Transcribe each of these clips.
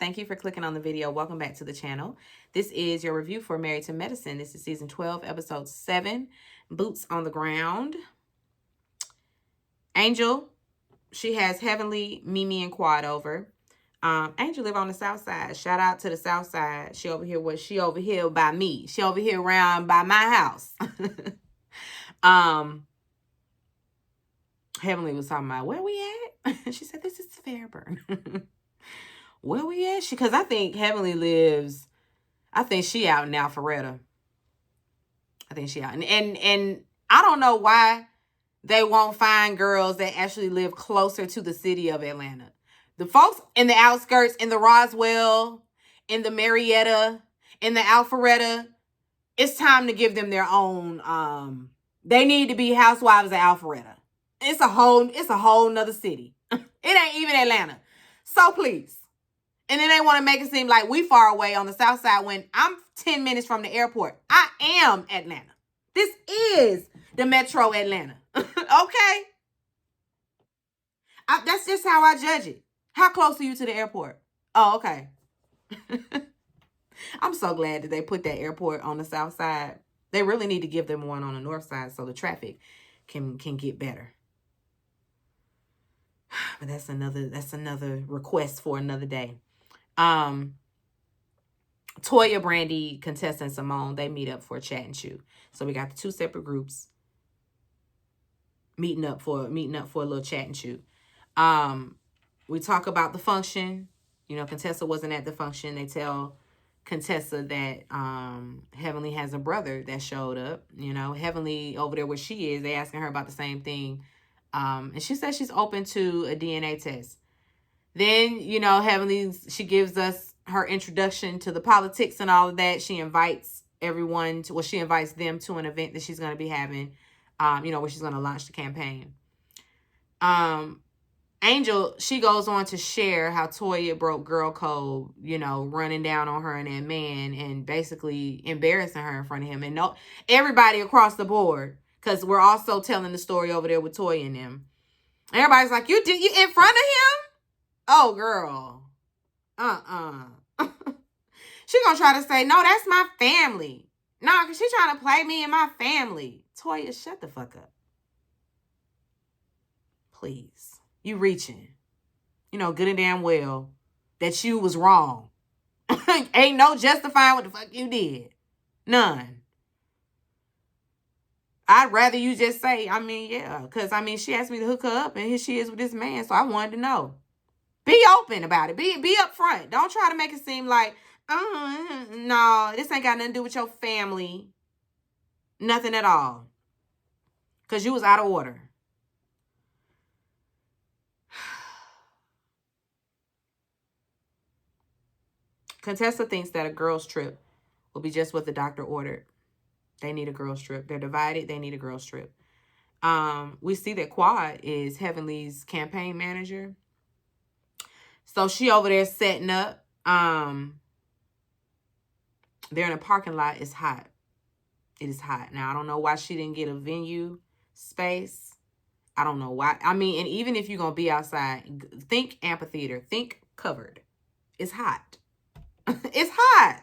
Thank you for clicking on the video. Welcome back to the channel. This is your review for Married to Medicine. This is season 12, episode 7, Boots on the Ground. Angel, she has Heavenly, Mimi, and Quad over. Angel live on the south side. Shout out to the south side. She over here by me. She over here around by my house. Heavenly was talking about, where we at? She said, this is Fairburn. Where we at? Because I think Heavenly lives, I think she out in Alpharetta. I think she out. And I don't know why they won't find girls that actually live closer to the city of Atlanta. The folks in the outskirts, in the Roswell, in the Marietta, in the Alpharetta, it's time to give them their own, they need to be housewives of Alpharetta. It's a whole nother city. It ain't even Atlanta. So please. And then they want to make it seem like we far away on the south side when I'm 10 minutes from the airport. I am Atlanta. This is the Metro Atlanta. Okay? That's just how I judge it. How close are you to the airport? Oh, okay. I'm so glad that they put that airport on the south side. They really need to give them one on the north side so the traffic can get better. But that's another request for another day. Toya, Brandy, Contessa, and Simone, they meet up for a chat and chew. So we got the two separate groups meeting up for a little chat and chew. We talk about the function. You know, Contessa wasn't at the function. They tell Contessa that Heavenly has a brother that showed up. You know, Heavenly over there where she is, they asking her about the same thing. And she says she's open to a DNA test. Then, you know, Heavenly, she gives us her introduction to the politics and all of that. She invites everyone to, well, she invites them to an event that she's going to be having, you know, where she's going to launch the campaign. Angel, she goes on to share how Toya broke girl code, you know, running down on her and that man and basically embarrassing her in front of him. And no, everybody across the board, because we're also telling the story over there with Toya and them. Everybody's like, you in front of him? Oh, girl. She gonna try to say, no, that's my family. No, because she trying to play me and my family. Toya, shut the fuck up. Please. You reaching. You know good and damn well that you was wrong. Ain't no justifying what the fuck you did. None. I'd rather you just say, I mean, yeah. Because, I mean, she asked me to hook her up and here she is with this man. So I wanted to know. Be open about it. Be upfront. Don't try to make it seem like, no, this ain't got nothing to do with your family. Nothing at all. Because you was out of order. Contessa thinks that a girl's trip will be just what the doctor ordered. They need a girl's trip. They're divided. They need a girl's trip. We see that Quad is Heavenly's campaign manager. So she over there setting up. They're in a parking lot. It's hot. It is hot. Now, I don't know why she didn't get a venue space. I don't know why. I mean, and even if you're going to be outside, think amphitheater. Think covered. It's hot. It's hot.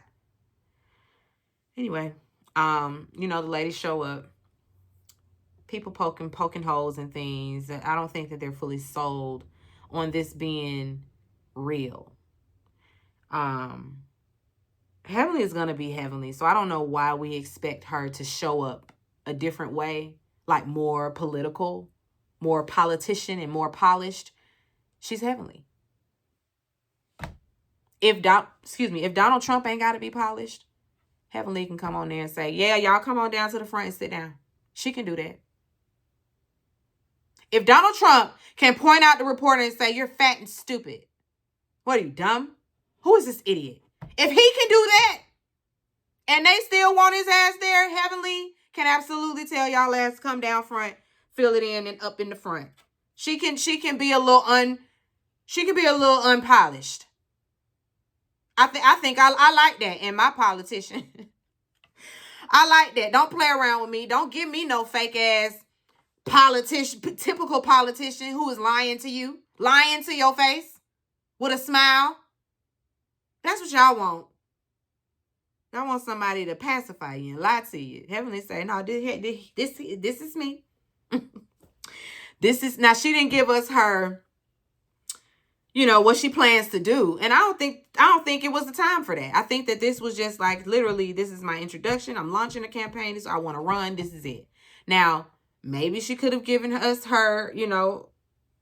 Anyway, you know, the ladies show up. People poking holes in things. I don't think that they're fully sold on this being real. Heavenly is going to be Heavenly. So I don't know why we expect her to show up a different way. Like more political, more politician and more polished. She's Heavenly. If Donald Trump ain't got to be polished, Heavenly can come on there and say, yeah, y'all come on down to the front and sit down. She can do that. If Donald Trump can point out the reporter and say, you're fat and stupid. What are you, dumb? Who is this idiot? If he can do that and they still want his ass there, Heavenly can absolutely tell y'all ass to come down front, fill it in and up in the front. She can be a little unpolished. I think I like that in my politician. I like that. Don't play around with me. Don't give me no fake ass typical politician who is lying to you, lying to your face with a smile. That's what y'all want. Y'all want somebody to pacify you and lie to you. Heavenly say, no, this is me. This is, now she didn't give us her, what she plans to do. And I don't think it was the time for that. I think that this was just like, literally, this is my introduction. I'm launching a campaign. This I want to run. This is it. Now, maybe she could have given us her,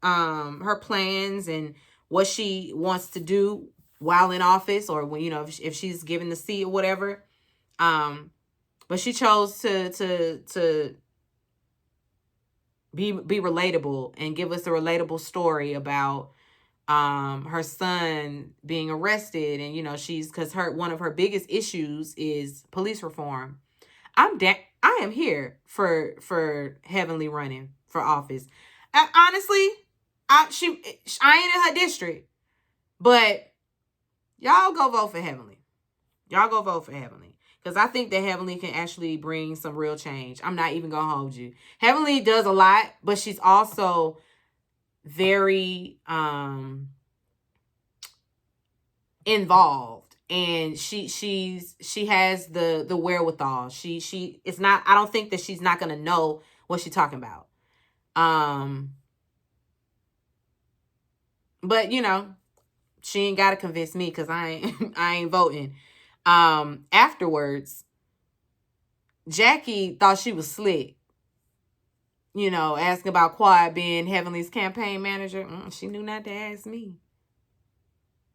her plans and what she wants to do while in office, or when, if she's given the seat or whatever. But she chose to be relatable and give us a relatable story about her son being arrested. And she's, because one of her biggest issues is police reform. I am here for Heavenly running for office. Honestly, I ain't in her district, but y'all go vote for Heavenly. Y'all go vote for Heavenly. Because I think that Heavenly can actually bring some real change. I'm not even going to hold you. Heavenly does a lot, but she's also very involved. And she has the wherewithal. It's not, I don't think that she's not going to know what she's talking about. But she ain't got to convince me, because I ain't voting. Afterwards, Jackie thought she was slick, asking about Quad being Heavenly's campaign manager. She knew not to ask me,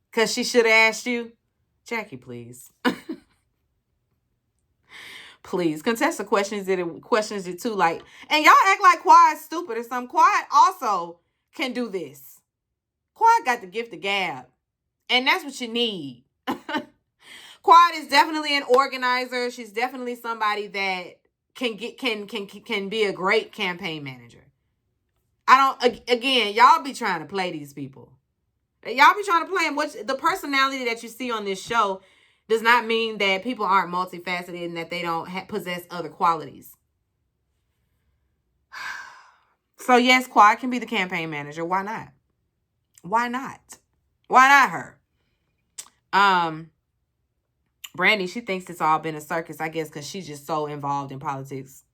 because she should have asked you. Jackie, please. Please. Contestant questions it too. Like, and y'all act like Quad's stupid or something. Quad also can do this. Quad got the gift of gab. And that's what you need. Quad is definitely an organizer. She's definitely somebody that can be a great campaign manager. Y'all be trying to play these people. Y'all be trying to play them. The personality that you see on this show does not mean that people aren't multifaceted and that they don't possess other qualities. So yes, Quad can be the campaign manager. Why not? Why not? Why not her? Brandy, she thinks it's all been a circus, I guess, because she's just so involved in politics.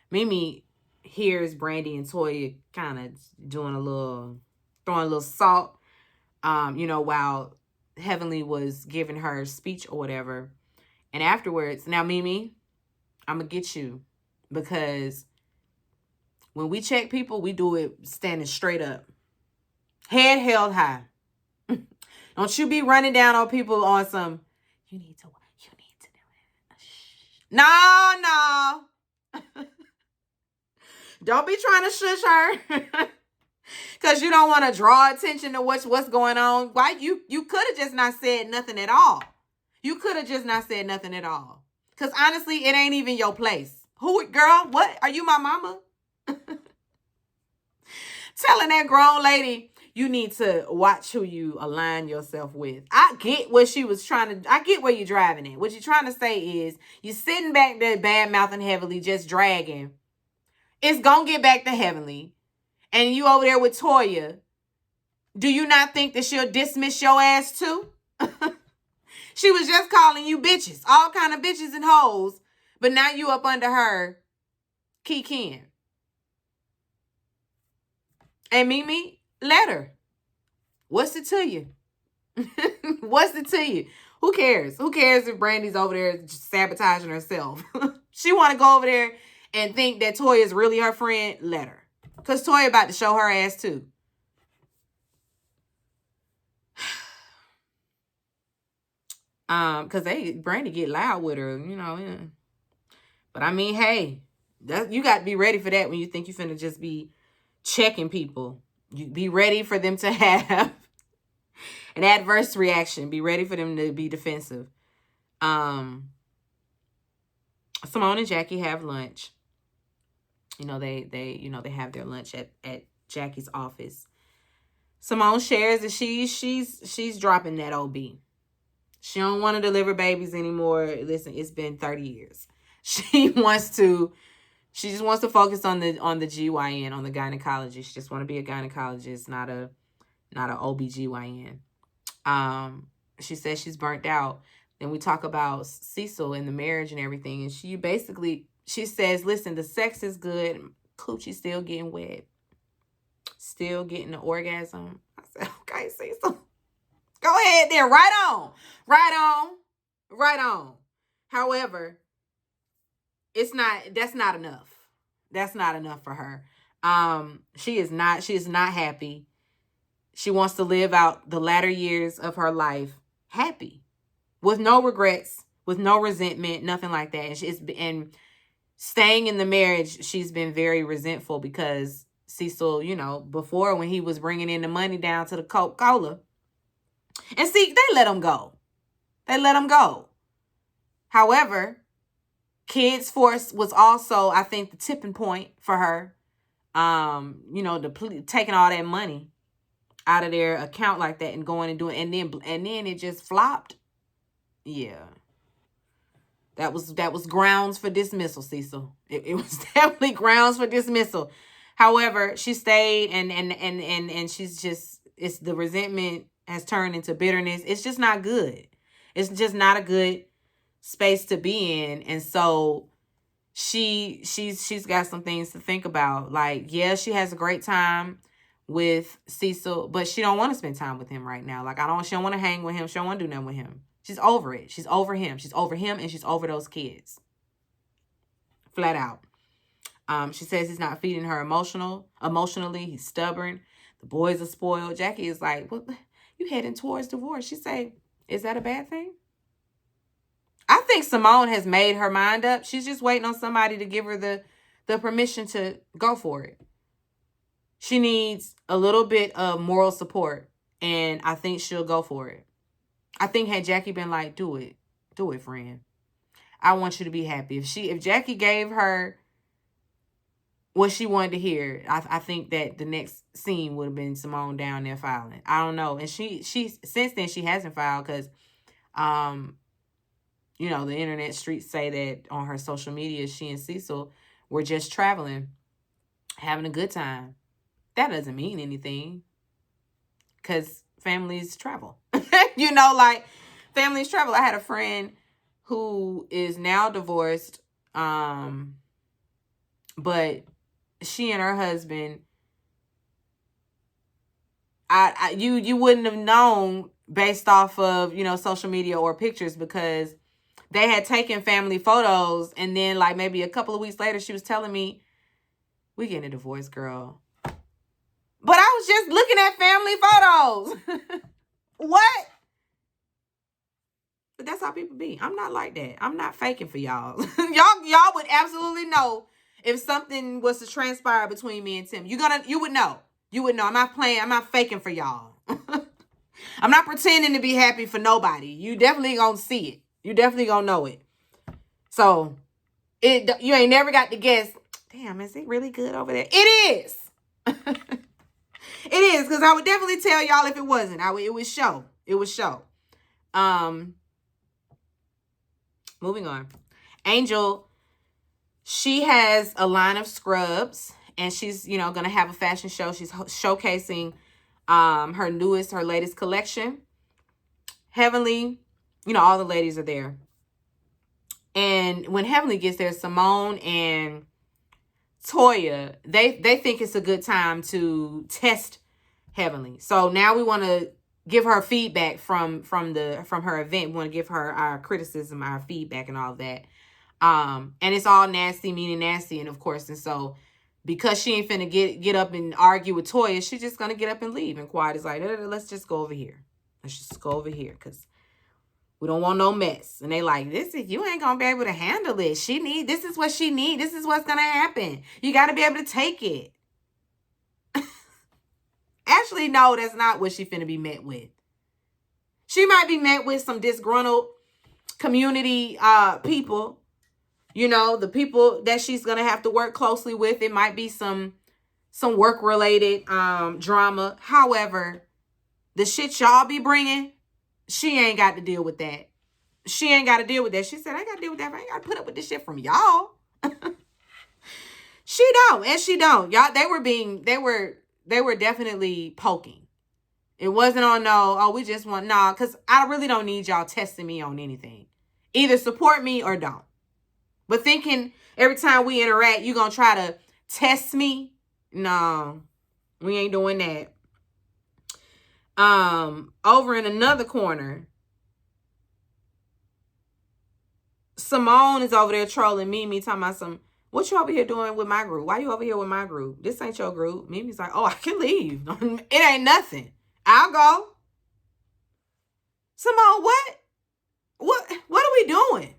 Mimi hears Brandy and Toya kind of throwing a little salt, while Heavenly was giving her speech or whatever. And afterwards, now Mimi, I'm going to get you, because when we check people, we do it standing straight up. Head held high. Don't you be running down on people on some, you need to do it. No. Don't be trying to shush her. Because you don't want to draw attention to what's going on. Why? You could have just not said nothing at all. Because honestly, it ain't even your place. Who, girl, what? Are you my mama? Telling that grown lady, you need to watch who you align yourself with. I get what she was trying to, I get where you're driving at. What you're trying to say is, you're sitting back there bad-mouthing Heavenly, just dragging. It's going to get back to Heavenly. And you over there with Toya. Do you not think that she'll dismiss your ass too? She was just calling you bitches. All kind of bitches and hoes. But now you up under her keying. And Mimi, let her. What's it to you? What's it to you? Who cares? Who cares if Brandy's over there sabotaging herself? She want to go over there and think that Toya is really her friend. Let her. Because Toya about to show her ass too. Because Brandy get loud with her, Yeah. But I mean, hey, you got to be ready for that when you think you finna just be checking people. You be ready for them to have an adverse reaction. Be ready for them to be defensive. Simone and Jackie have lunch. They have their lunch at Jackie's office. Simone shares that she's dropping that OB. She don't want to deliver babies anymore. Listen, it's been 30 years. She just wants to focus on the GYN, on the gynecology. She just want to be a gynecologist, not a OBGYN. She says she's burnt out. Then we talk about Cecil and the marriage and everything. And she says, listen, the sex is good. Coochie still getting wet. Still getting the orgasm. I said, okay, Cecil. Go ahead then. Right on. Right on. Right on. However, that's not enough. That's not enough for her. She is not happy. She wants to live out the latter years of her life happy, with no regrets, with no resentment, nothing like that. And staying in the marriage, she's been very resentful because Cecil, before, when he was bringing in the money down to the Coca-Cola, and see, they let him go. They let him go. However, Kids Force was also, I think, the tipping point for her. Taking all that money out of their account like that and going and doing, and then it just flopped. Yeah. That was grounds for dismissal, Cecil. It was definitely grounds for dismissal. However, she stayed and she's just, it's the resentment has turned into bitterness. It's just not good. It's just not a good space to be in. And so she's got some things to think about. Like, yeah, she has a great time with Cecil, but she don't want to spend time with him right now. Like, she don't want to hang with him. She don't want to do nothing with him. She's over it. She's over him. She's over him, and she's over those kids. Flat out. She says he's not feeding her emotionally. He's stubborn. The boys are spoiled. Jackie is like, "What? You heading towards divorce?" She say, "Is that a bad thing?" I think Simone has made her mind up. She's just waiting on somebody to give her the permission to go for it. She needs a little bit of moral support, and I think she'll go for it. I think had Jackie been like, do it, friend. I want you to be happy. If Jackie gave her what she wanted to hear, I think that the next scene would have been Simone down there filing. I don't know. And she since then she hasn't filed because, the internet streets say that on her social media, she and Cecil were just traveling, having a good time. That doesn't mean anything because families travel. Families travel. I had a friend who is now divorced, but she and her husband, you wouldn't have known based off of, social media or pictures, because they had taken family photos, and then like maybe a couple of weeks later, she was telling me, "We getting a divorce, girl." But I was just looking at family photos. What? But that's how people be. I'm not like that. I'm not faking for y'all. y'all would absolutely know if something was to transpire between me and Tim. You would know. You would know. I'm not playing. I'm not faking for y'all. I'm not pretending to be happy for nobody. You definitely gonna see it. You definitely gonna know it. So you ain't never got to guess, damn, is it really good over there? It is. It is, because I would definitely tell y'all if it wasn't. It would show. It would show. Moving on. Angel, she has a line of scrubs, and she's, going to have a fashion show. She's showcasing her latest collection. Heavenly, all the ladies are there. And when Heavenly gets there, Simone and Toya, they think it's a good time to test Heavenly. So now we want to give her feedback from her event. We want to give her our criticism, our feedback, and all of that. And it's all nasty, meaning nasty, and of course, and so because she ain't finna get up and argue with Toya, she's just gonna get up and leave. And Quiet is like, let's just go over here. Let's just go over here, because we don't want no mess. And they like, you ain't gonna be able to handle it. This is what she need. This is what's gonna happen. You gotta be able to take it. Actually, no, that's not what she finna be met with. She might be met with some disgruntled community people. The people that she's gonna have to work closely with. It might be some work-related drama. However, the shit y'all be bringing, she ain't got to deal with that. She ain't got to deal with that. She said, I ain't got to deal with that. I ain't got to put up with this shit from y'all. She don't. And she don't. Y'all, they were definitely poking. It wasn't on no, oh, we just want, nah, because I really don't need y'all testing me on anything. Either support me or don't. But thinking every time we interact, you're going to try to test me? No, we ain't doing that. Over in another corner, Simone is over there trolling Mimi, talking about some, what you over here doing with my group? Why you over here with my group? This ain't your group. Mimi's like, oh, I can leave. It ain't nothing. I'll go. Simone, what? What are we doing?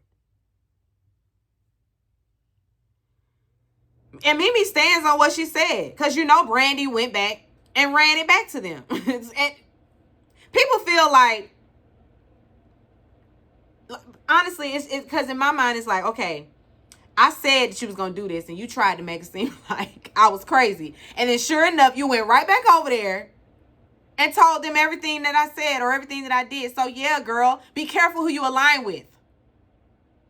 And Mimi stands on what she said. Because you know Brandy went back and ran it back to them. And people feel like, honestly, it's because in my mind, it's like, okay, I said that you was going to do this, and you tried to make it seem like I was crazy. And then sure enough, you went right back over there and told them everything that I said or everything that I did. So yeah, girl, be careful who you align with.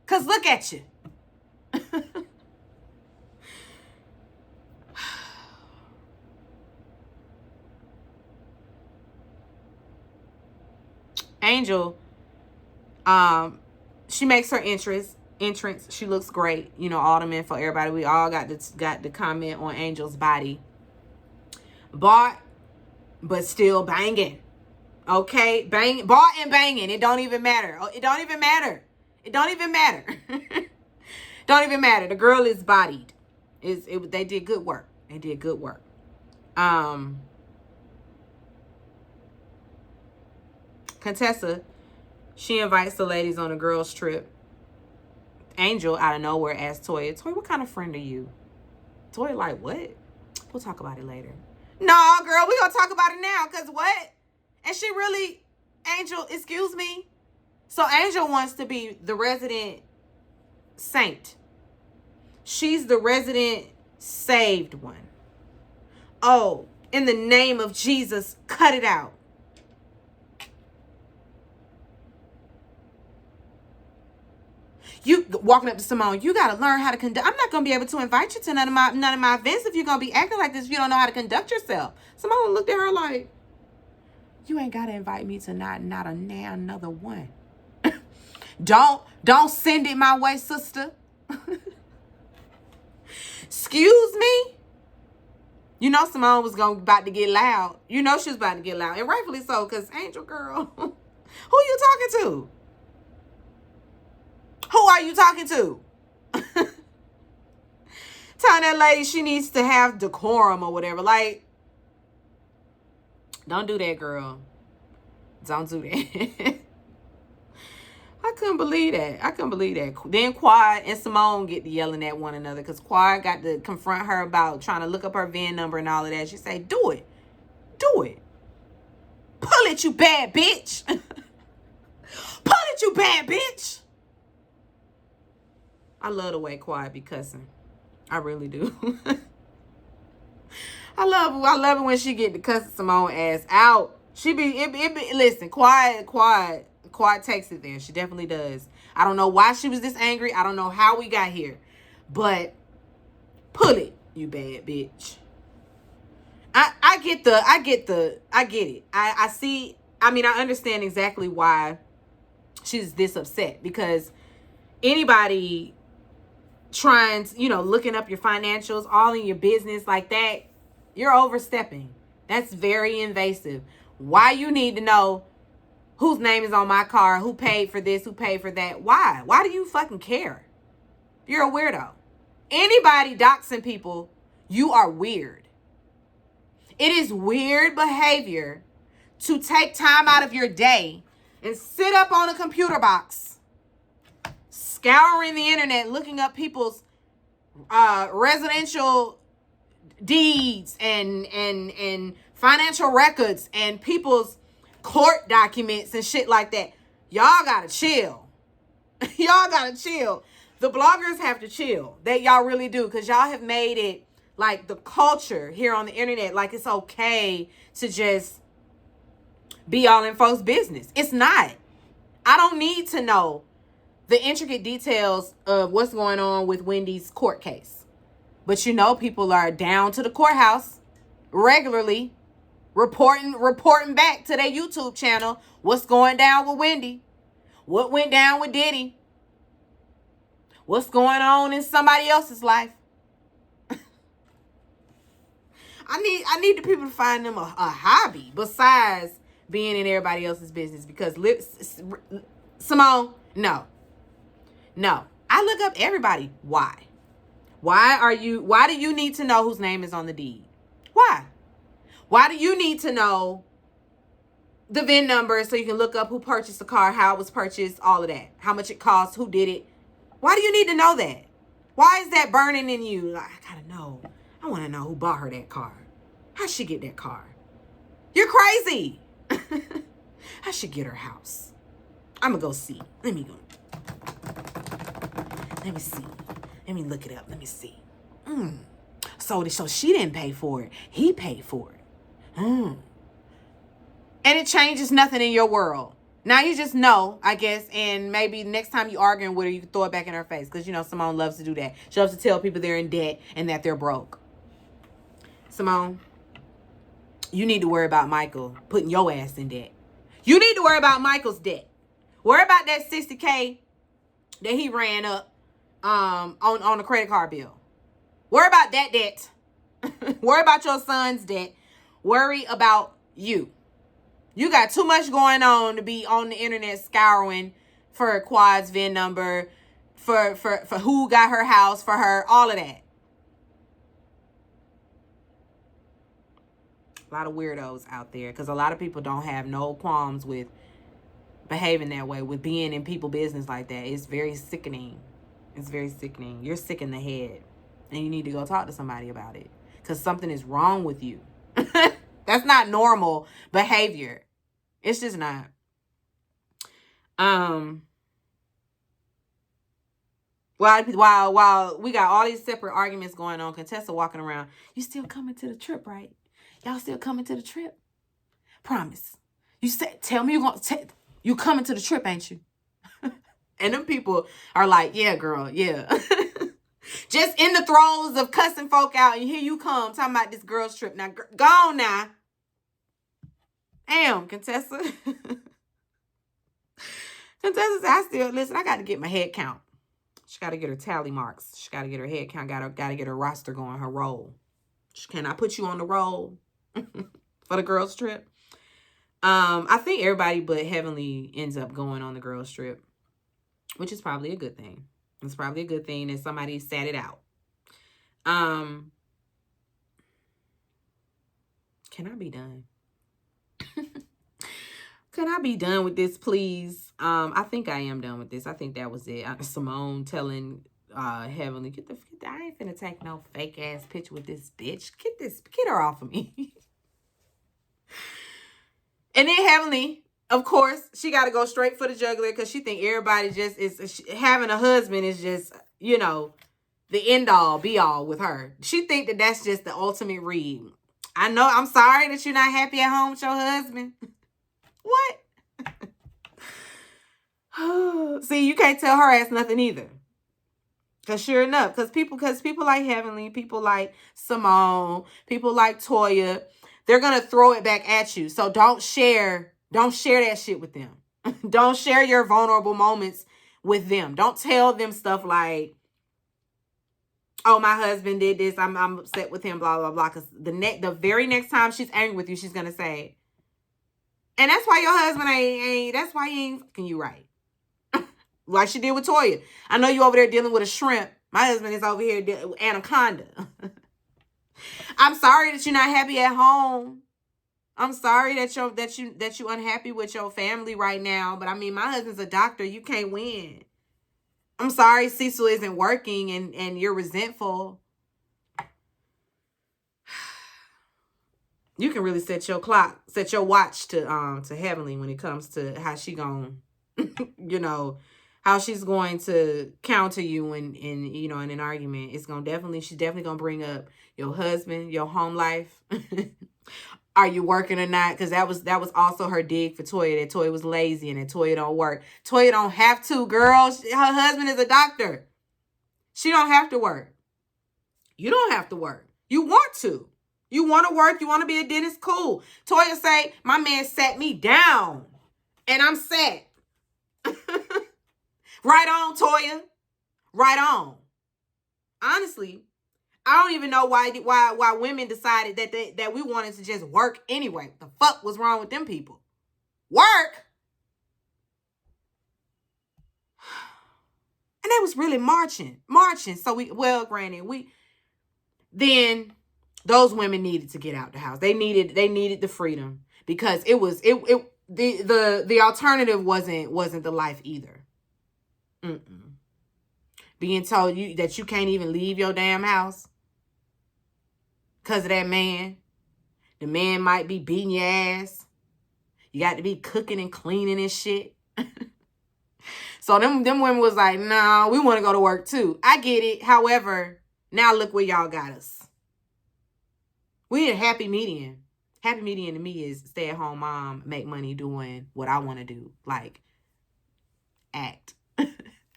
Because look at you. Angel, she makes her entrance. She looks great. You know, all the men for everybody. We all got the comment on Angel's body. Bought, but still banging. Okay, bought and banging. It don't even matter. It don't even matter. It don't even matter. Don't even matter. The girl is bodied. They did good work. They did good work. Contessa, she invites the ladies on a girls trip. Angel out of nowhere asks Toya, what kind of friend are you? Toya like, what? We'll talk about it later. No, girl, we gonna talk about it now, because what? And she really, Angel, excuse me? So Angel wants to be the resident saint. She's the resident saved one. Oh, in the name of Jesus, cut it out. You walking up to Simone, you got to learn how to conduct. I'm not going to be able to invite you to none of my events if you're going to be acting like this, if you don't know how to conduct yourself. Simone looked at her like, you ain't got to invite me to not another one. Don't send it my way, sister. Excuse me? You know Simone was about to get loud. You know she was about to get loud. And rightfully so, because Angel girl, who you talking to? Who are you talking to? Telling that lady she needs to have decorum or whatever. Like, don't do that, girl. Don't do that. I couldn't believe that. Then Quad and Simone get to yelling at one another because Quad got to confront her about trying to look up her VIN number and all of that. She say, do it. Do it. Pull it, you bad bitch. Pull it, you bad bitch. I love the way Quad be cussing. I really do. I love it when she get to cuss Simone ass out. She be, listen, Quad takes it there. She definitely does. I don't know why she was this angry. I don't know how we got here. But pull it, you bad bitch. I get it. I see, I mean, I understand exactly why she's this upset, because anybody trying to, looking up your financials, all in your business like that, you're overstepping. That's very invasive. Why you need to know whose name is on my car, who paid for this, who paid for that? Why? Why do you fucking care? You're a weirdo. Anybody doxing people, you are weird. It is weird behavior to take time out of your day and sit up on a computer box, scouring the internet, looking up people's residential deeds and financial records and people's court documents and shit like that. Y'all gotta chill. Y'all gotta chill. The bloggers have to chill. Y'all really do, because y'all have made it like the culture here on the internet, like it's okay to just be all in folks' business. It's not. I don't need to know the intricate details of what's going on with Wendy's court case. But people are down to the courthouse regularly. reporting back to their YouTube channel what's going down with Wendy, what went down with Diddy, what's going on in somebody else's life. I need the people to find them a hobby besides being in everybody else's business, because Simone, no. I look up everybody. Why do you need to know whose name is on the deed? Why do you need to know the VIN number so you can look up who purchased the car, how it was purchased, all of that, how much it cost, who did it? Why do you need to know that? Why is that burning in you? Like, I gotta know. I want to know who bought her that car. How'd she get that car? You're crazy. I should get her house. I'm gonna go see. Let me see. Let me look it up. Let me see. So she didn't pay for it. He paid for it. And it changes nothing in your world. Now you just know, I guess, and maybe next time you arguing with her, you can throw it back in her face. Because, Simone loves to do that. She loves to tell people they're in debt and that they're broke. Simone, you need to worry about Michael putting your ass in debt. You need to worry about Michael's debt. Worry about that $60K that he ran up on the credit card bill. Worry about that debt. Worry about your son's debt. Worry about you. You got too much going on to be on the internet scouring for Quad's VIN number, for who got her house, for her, all of that. A lot of weirdos out there, because a lot of people don't have no qualms with behaving that way, with being in people's business like that. It's very sickening. It's very sickening. You're sick in the head, and you need to go talk to somebody about it, because something is wrong with you. That's not normal behavior. It's just not. While we got all these separate arguments going on, Contessa walking around, you still coming to the trip, right? Y'all still coming to the trip? Promise. You said, tell me you coming to the trip, ain't you? And them people are like, yeah, girl, yeah. Just in the throes of cussing folk out, and here you come talking about this girl's trip. Now, go on now. Damn, Contessa. Contessa said, I got to get my head count. She got to get her tally marks. She got to get her head count. Got to get her roster going, her roll. Can I put you on the roll for the girls' trip? I think everybody but Heavenly ends up going on the girls' trip, which is probably a good thing. It's probably a good thing that somebody sat it out. Can I be done? Can I be done with this, please? I think I am done with this. I think that was it. Simone telling Heavenly, get I ain't finna take no fake ass picture with this bitch. Get her off of me. And then Heavenly, of course, she got to go straight for the jugular, because she think everybody just is having a husband is just, the end all be all with her. She think that that's just the ultimate read. I know. I'm sorry that you're not happy at home with your husband. What? See, you can't tell her ass nothing either. Because sure enough, because people like Heavenly, people like Simone, people like Toya, they're going to throw it back at you. So don't share that shit with them. Don't share your vulnerable moments with them. Don't tell them stuff like, oh, my husband did this, I'm upset with him, blah, blah, blah. Because the very next time she's angry with you, she's going to say, and that's why your husband that's why he ain't fucking you right. Like she did with Toya. I know you over there dealing with a shrimp. My husband is over here dealing with anaconda. I'm sorry that you're not happy at home. I'm sorry that you unhappy with your family right now. But I mean, my husband's a doctor. You can't win. I'm sorry Cecil isn't working and you're resentful. You can really set your watch to Heavenly when it comes to how she gon' how she's going to counter you in an argument. She's definitely gonna bring up your husband, your home life. Are you working or not? Because that was also her dig for Toya, that Toya was lazy and that Toya don't work. Toya don't have to, girl. Her husband is a doctor. She don't have to work. You don't have to work. You want to. You want to work, you want to be a dentist, cool. Toya say, my man sat me down and I'm set. Right on, Toya. Right on. Honestly, I don't even know why women decided that we wanted to just work anyway. The fuck was wrong with them people? Work? And they was really marching. So then those women needed to get out the house. They needed the freedom because the alternative wasn't the life either. Being told that you can't even leave your damn house because of that man. The man might be beating your ass. You got to be cooking and cleaning and shit. So them women was like, no, we want to go to work too. I get it. However, now look where y'all got us. We need a happy median. Happy median to me is stay at home mom, make money doing what I want to do. Like act,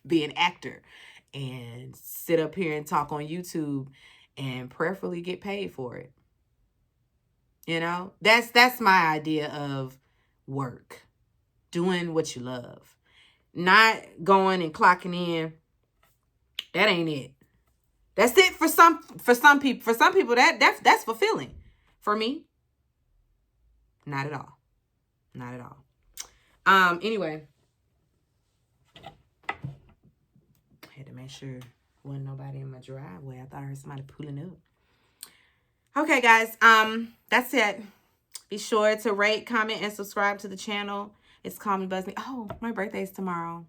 be an actor, and sit up here and talk on YouTube and prayerfully get paid for it. You know, that's my idea of work. Doing what you love. Not going and clocking in. That ain't it. That's it for some people. For some people, that's fulfilling. For me, not at all. Not at all. Anyway. I had to make sure wasn't nobody in my driveway. I thought I heard somebody pulling up. Okay, guys. That's it. Be sure to rate, comment, and subscribe to the channel. It's Call Me Buzz Me. Oh, my birthday's tomorrow.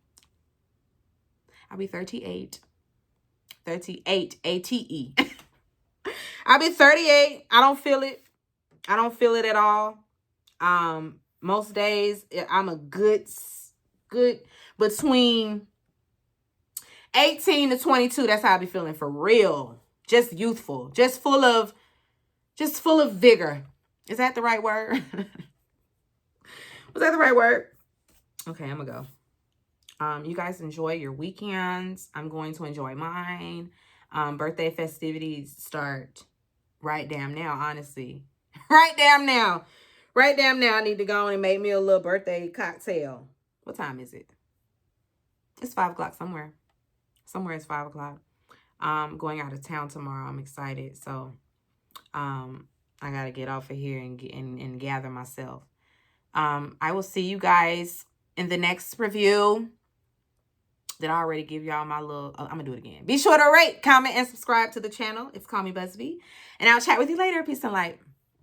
I'll be 38. 38. A-T-E. I'll be 38. I don't feel it. I don't feel it at all. Most days, I'm a good between 18 to 22. That's how I be feeling for real. Just youthful. Just full of vigor. Is that the right word? Was that the right word? Okay, I'm gonna go. You guys enjoy your weekends. I'm going to enjoy mine. Birthday festivities start right damn now, honestly. Right damn now. Right damn now, I need to go and make me a little birthday cocktail. What time is it? It's 5 o'clock somewhere. Somewhere it's 5 o'clock. I'm going out of town tomorrow. I'm excited. So, I got to get off of here and gather myself. I will see you guys in the next review. Did I already give y'all my little... Oh, I'm going to do it again. Be sure to rate, comment, and subscribe to the channel. It's Call Me Busby. And I'll chat with you later. Peace and light.